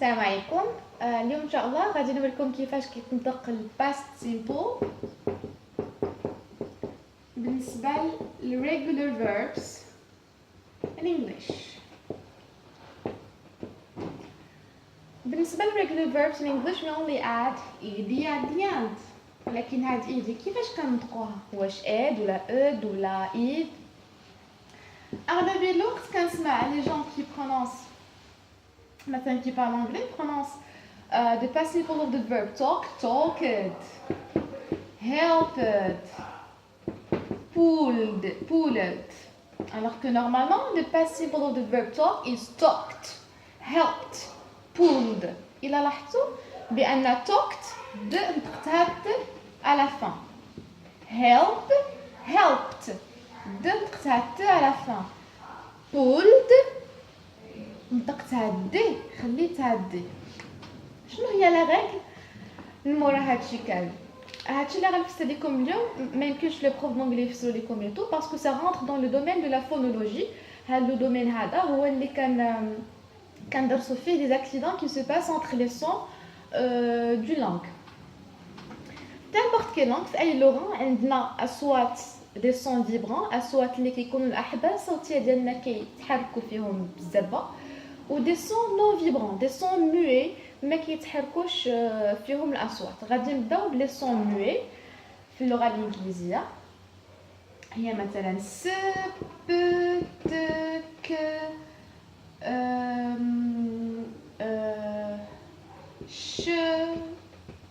السلام عليكم. اليوم ان شاء الله غادي نوريكم كيفاش كيتنطق الباست سيمبل بالنسبه للريجولار verbs in English. بالنسبه للريجولار verbs in English we only add ed at the end. ولكن هاد ed كيفاش كنطقوها؟ واش اد ولا اد ولا ايد؟ اغلبيه الوقت كنسمع لي جون كي برونونس مثلا qui parle anglais prononce the past simple of the verb talk, talked, helped, pulled, pulled. Alors que normalement the past simple of the verb talk is talked, helped, pulled. إلا لاحظتوا بأن talked د نطقتها د à la fin. Help, helped د نطقتها د à la fin. Pulled نطقتها دي خليتها دي. شنو هي لا ريغل مورا هادشي كامل؟ هادشي اللي غنفسر لكم اليوم ما يمكنش لو بروف دونجلي يفسرو لكم يوتو باسكو سا رونتر دون لو دومين دو لا فونولوجي. هاد لو دومين هذا هو اللي كندرسو فيه لي اكسيدون كي سو باس انتر لي سون دو لانغ. n'importe quelle langue في اي لغه عندنا اصوات دي سون فيبرون، اصوات اللي كيكونوا الاحبال الصوتيه ديالنا كيتحركوا فيهم بالزبه، و دي سون نون فيبرون دي سون موي ما كيتحركوش فيهم الاصوات. غادي نبداو بلي سون موي في اللغه الانجليزيه. هي مثلا س ب ت ك ش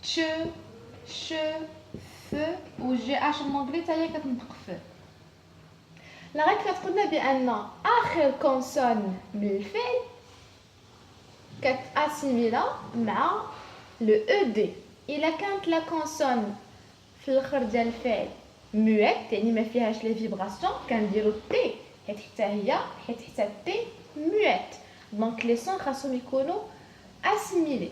تش ش ف و جي اش بالانجلي حتى هي كتنطق ف. لا ريغل كتقولنا بان اخر كونسون من الفعل كتاسيميلا مع لو او دي. الا كانت لا كونسون في الاخر ديال الفعل مويت يعني ما فيهاش لي فيبراسيون كنديرو تي حيت حتى تي مويت. دونك لي سون خاصهم يكونوا اسيميلي.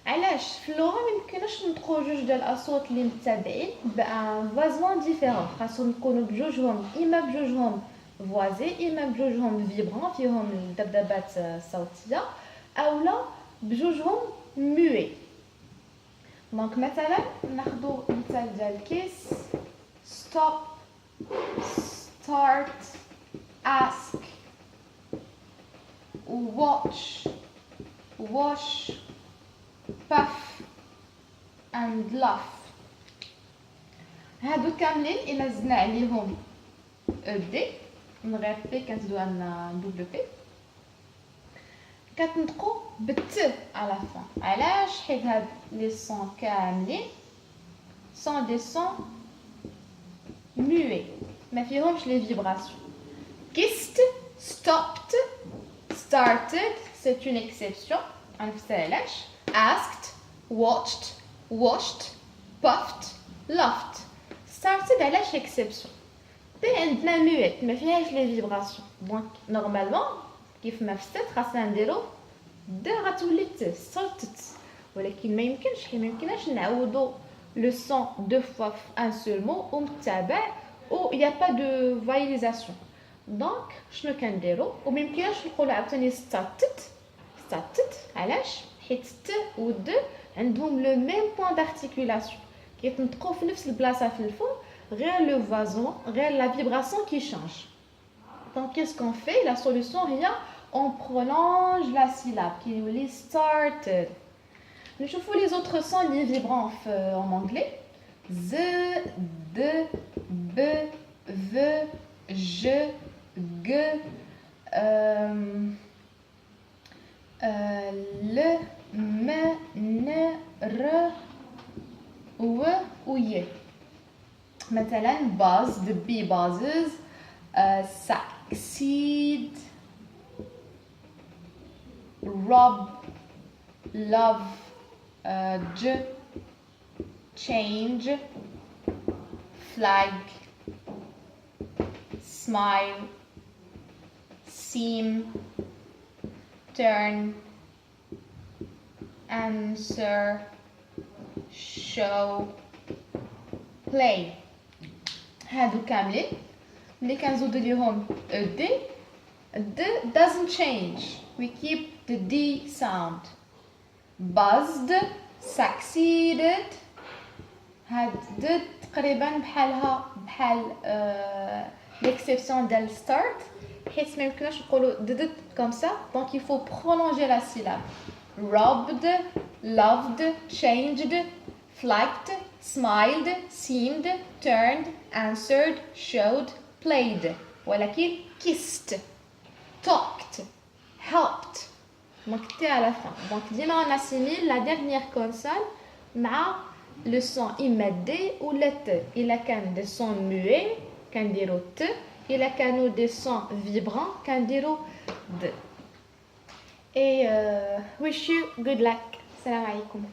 علاش في اللغه ما يمكنش نطقوا جوج ديال الاصوات اللي متتابعين بان فازوان ديفيرون؟ خاصهم يكونوا بجوجهم اما بجوجهم فوازي اما بجوجهم فيبرون فيهم الذبذبات الصوتيه اولا بجوجهم موي. دونك مثلا ناخذ مثال ديال كيس ستوب ستارت ask watch wash puff and laugh. هادو كاملين الا زدنا عليهم دي من غير بي كنزيدو عندنا دوبل بي كتنطقوا بالت على فان. علاش؟ حيت هاد لي سون كاملين سون دي سون موي ما فيهمش لي فيبراسيون. kissed stopped started c'est une exception. غنفسر علاش. asked watched washed puffed laughed. started علاش exception؟ بي عندنا مويت ما فيهاش لي فيبراسيون. دونك نورمالمون كيف ما فسرت خاصنا نديرو د غتولي ت started. ولكن ما يمكنش حيت ما يمكنناش نعوضو لو سون دو فوا في ان سول مو ومتابع و il y a pas de vowélisation. دونك شنو كنديرو؟ وما يمكنناش نقولو عاوتاني started علاش؟ حيت ت و د عندهم لو ميم بوين دارتيكولاسيون كيتنطقوا في نفس البلاصه في الفم غير لو فازون غير لا فيبراسيون كي شانج. دونك qu'est-ce qu'on fait؟ la solution هي on prolonge la syllabe qui يولي started. نشوفوا les autres sons اللي vibrants en anglais. z d b v j g l m n r و ي. مثلا buzz the bee buzzes succeed rub love change flag smile seem turn answer show play. هادو كاملين ملي كنزودو ليهم دي D doesn't change. We keep the D sound. Buzzed, succeeded. هاد D تقريبا بحال l'exception ديال start حيت ما يمكنش نقولوا d comme ça, donc il faut prolonger la syllabe. Robbed, loved, changed, flagged, smiled, seemed, turned, answered, showed, played. ولكن kissed, talked, helped. Donc T à la fin. Donc ديما on assimile la dernière consonne مع le son immédiat ou le T. Il a كان des sons muets كنديرو T. Il a كانوا des sons vibrants كنديرو D. Et wish you good luck. Salam alaikum.